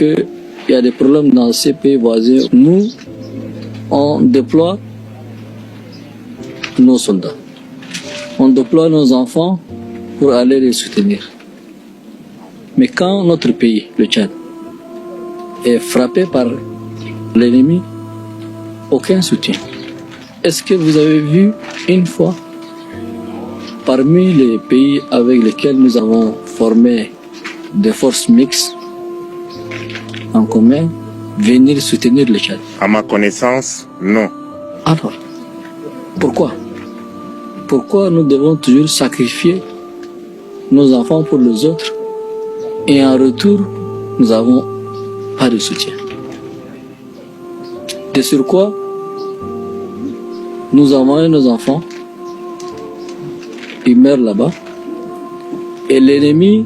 qu'il y a des problèmes dans ces pays voisins, nous, on déploie nos soldats. On déploie nos enfants pour aller les soutenir. Mais quand notre pays, le Tchad, est frappé par l'ennemi, aucun soutien. Est-ce que vous avez vu une fois, parmi les pays avec lesquels nous avons formé des forces mixtes en commun, venir soutenir le Tchad? À ma connaissance, non. Alors, pourquoi? Pourquoi nous devons toujours sacrifier nos enfants pour les autres et en retour, nous n'avons pas de soutien? De surcroît, nous envoyons nos enfants, ils meurent là-bas, et l'ennemi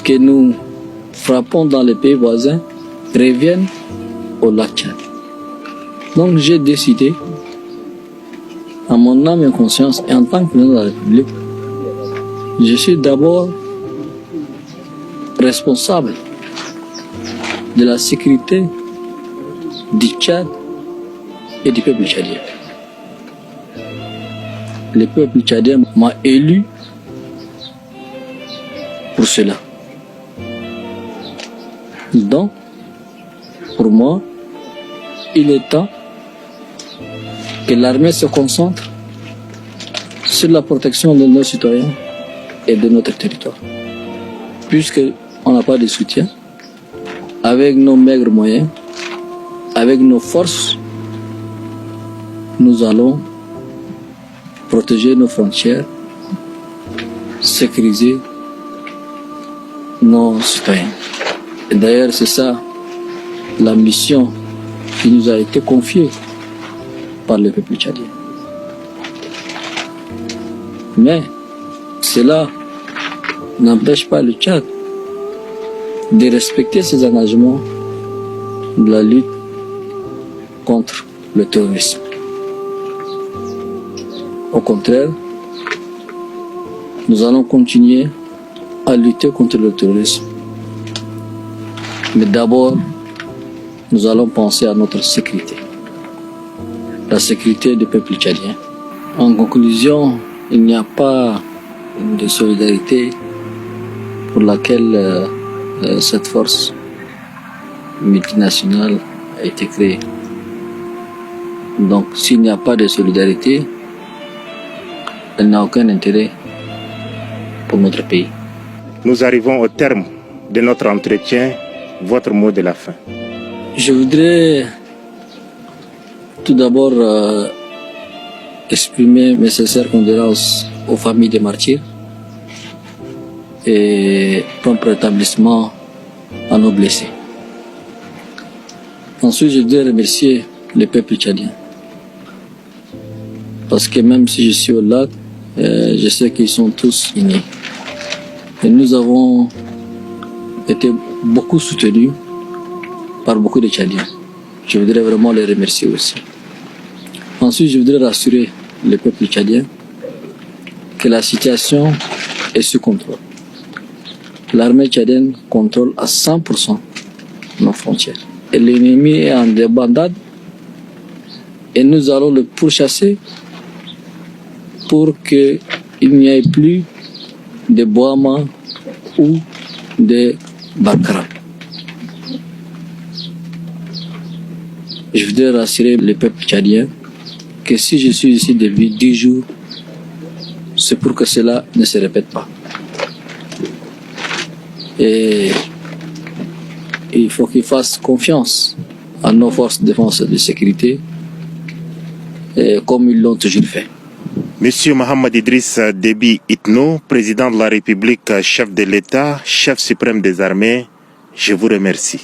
que nous frappons dans les pays voisins revient au lac Tchad. Donc j'ai décidé, à mon âme et conscience, et en tant que président de la République, je suis d'abord responsable de la sécurité du Tchad et du peuple tchadien. Le peuple tchadien m'a élu pour cela. Donc, pour moi, il est temps que l'armée se concentre sur la protection de nos citoyens et de notre territoire. Puisqu'on n'a pas de soutien, avec nos maigres moyens, avec nos forces, nous allons protéger nos frontières, sécuriser nos citoyens. Et d'ailleurs, c'est ça la mission qui nous a été confiée par le peuple tchadien. Mais cela n'empêche pas le Tchad de respecter ses engagements de la lutte contre le terrorisme. Au contraire, nous allons continuer à lutter contre le terrorisme. Mais d'abord, nous allons penser à notre sécurité, la sécurité du peuple tchadien. En conclusion, il n'y a pas de solidarité pour laquelle cette force multinationale a été créée. Donc, s'il n'y a pas de solidarité, elle n'a aucun intérêt pour notre pays. Nous arrivons au terme de notre entretien. Votre mot de la fin. Je voudrais tout d'abord exprimer mes sincères condoléances aux familles des martyrs et prompt rétablissement à nos blessés. Ensuite, je voudrais remercier le peuple tchadien. Parce que même si je suis au lac, je sais qu'ils sont tous unis. Et nous avons été beaucoup soutenus par beaucoup de Tchadiens. Je voudrais vraiment les remercier aussi. Ensuite, je voudrais rassurer le peuple tchadien que la situation est sous contrôle. L'armée tchadienne contrôle à 100% nos frontières. Et l'ennemi est en débandade et nous allons le pourchasser pour qu'il n'y ait plus de Boama ou de Barkara. Je voudrais rassurer le peuple tchadien que si je suis ici depuis 10 jours, c'est pour que cela ne se répète pas. Et il faut qu'ils fassent confiance à nos forces de défense et de sécurité, comme ils l'ont toujours fait. Monsieur Mohamed Idriss Déby Itno, président de la République, chef de l'État, chef suprême des armées, je vous remercie.